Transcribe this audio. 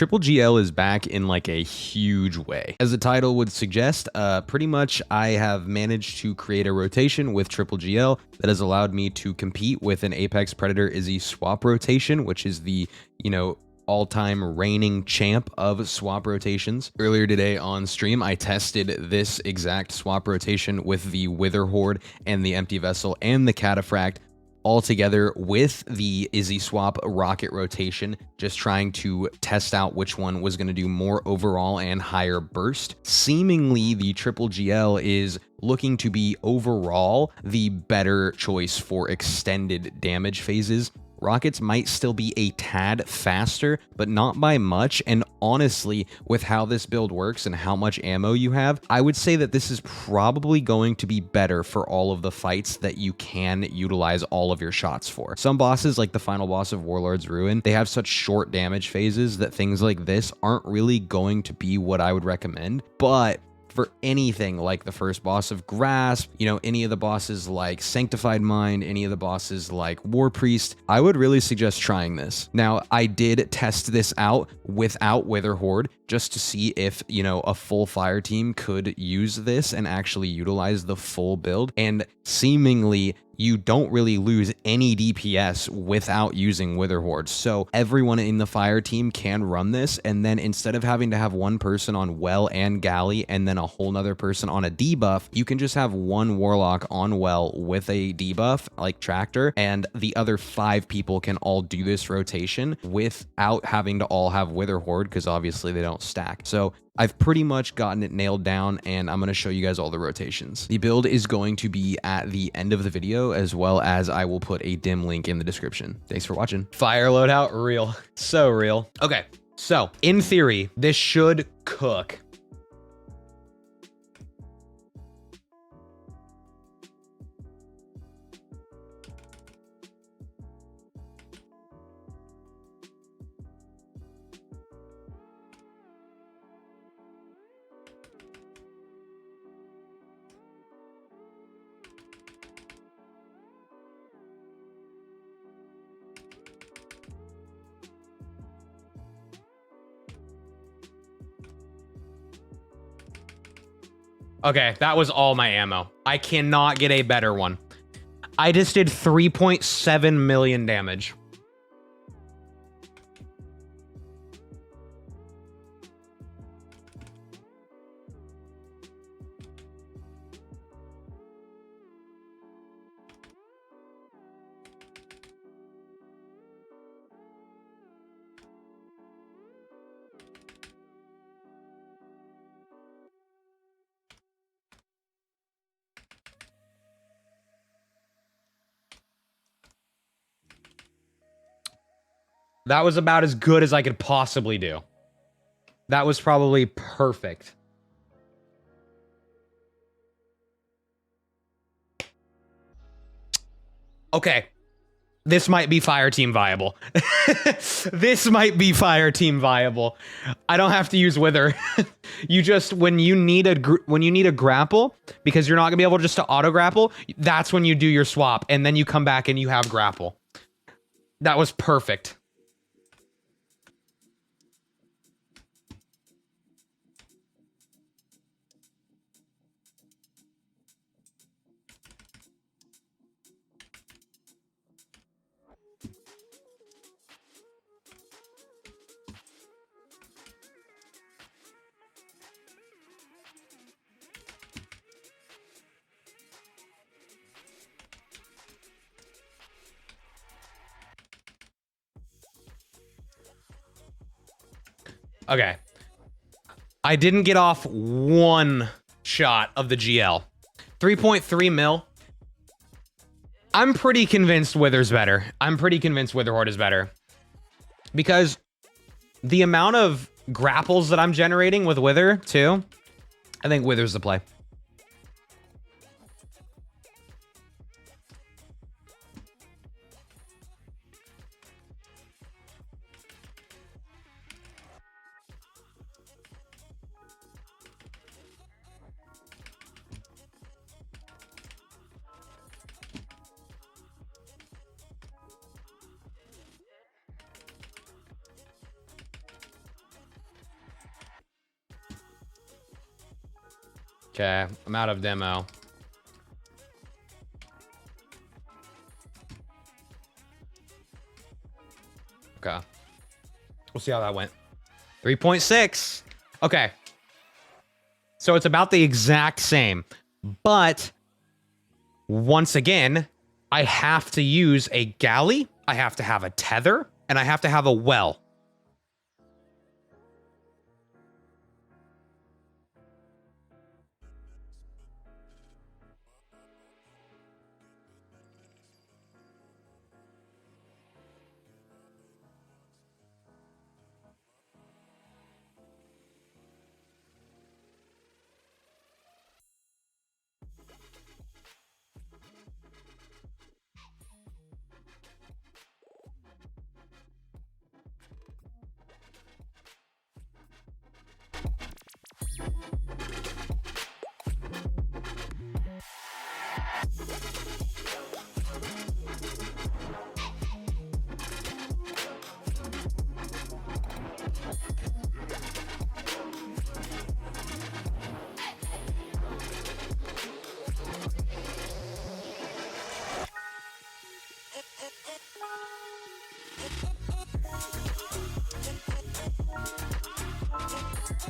Triple GL is back in like a huge way. As the title would suggest, pretty much I have managed to create a rotation with Triple GL that has allowed me to compete with an Apex Predator Izzy swap rotation, which is the, all-time reigning champ of swap rotations. Earlier today on stream, I tested this exact swap rotation with the Witherhoard and the Empty Vessel and the Cataphract all together with the Izzy swap rocket rotation, just trying to test out which one was going to do more overall and higher burst. Seemingly, the Triple GL is looking to be overall the better choice for extended damage phases. Rockets might still be a tad faster, but not by much, and honestly, with how this build works and how much ammo you have, I would say that this is probably going to be better for all of the fights that you can utilize all of your shots for. Some bosses, like the final boss of Warlord's Ruin, they have such short damage phases that things like this aren't really going to be what I would recommend, but for anything like the first boss of Grasp, any of the bosses like Sanctified Mind, any of the bosses like War Priest, I would really suggest trying this. Now, I did test this out without Witherhoard just to see if, a full fire team could use this and actually utilize the full build. And seemingly, you don't really lose any DPS without using Witherhoard. So everyone in the fire team can run this, and then instead of having to have one person on Well and Galley and then a whole nother person on a debuff, you can just have one Warlock on Well with a debuff like Tractor, and the other 5 people can all do this rotation without having to all have Witherhoard, because obviously they don't stack. So I've pretty much gotten it nailed down, and I'm going to show you guys all the rotations. The build is going to be at the end of the video, as well as I will put a dim link in the description. Thanks for watching. Fire loadout, real. So real. Okay, so in theory, this should cook. Okay, that was all my ammo. I cannot get a better one. I just did 3.7 million damage. That was about as good as I could possibly do. That was probably perfect. Okay. This might be Fireteam viable. This might be Fireteam viable. I don't have to use Wither. You just, when you need a grapple, because you're not gonna be able just to auto grapple, that's when you do your swap, and then you come back and you have grapple. That was perfect. Okay. I didn't get off one shot of the GL. 3.3 mil. I'm pretty convinced Wither's better. I'm pretty convinced Witherhoard is better. Because the amount of grapples that I'm generating with Wither, too, I think Wither's the play. Okay, I'm out of demo. Okay. We'll see how that went. 3.6. Okay. So it's about the exact same. But once again, I have to use a galley, I have to have a tether, and I have to have a well.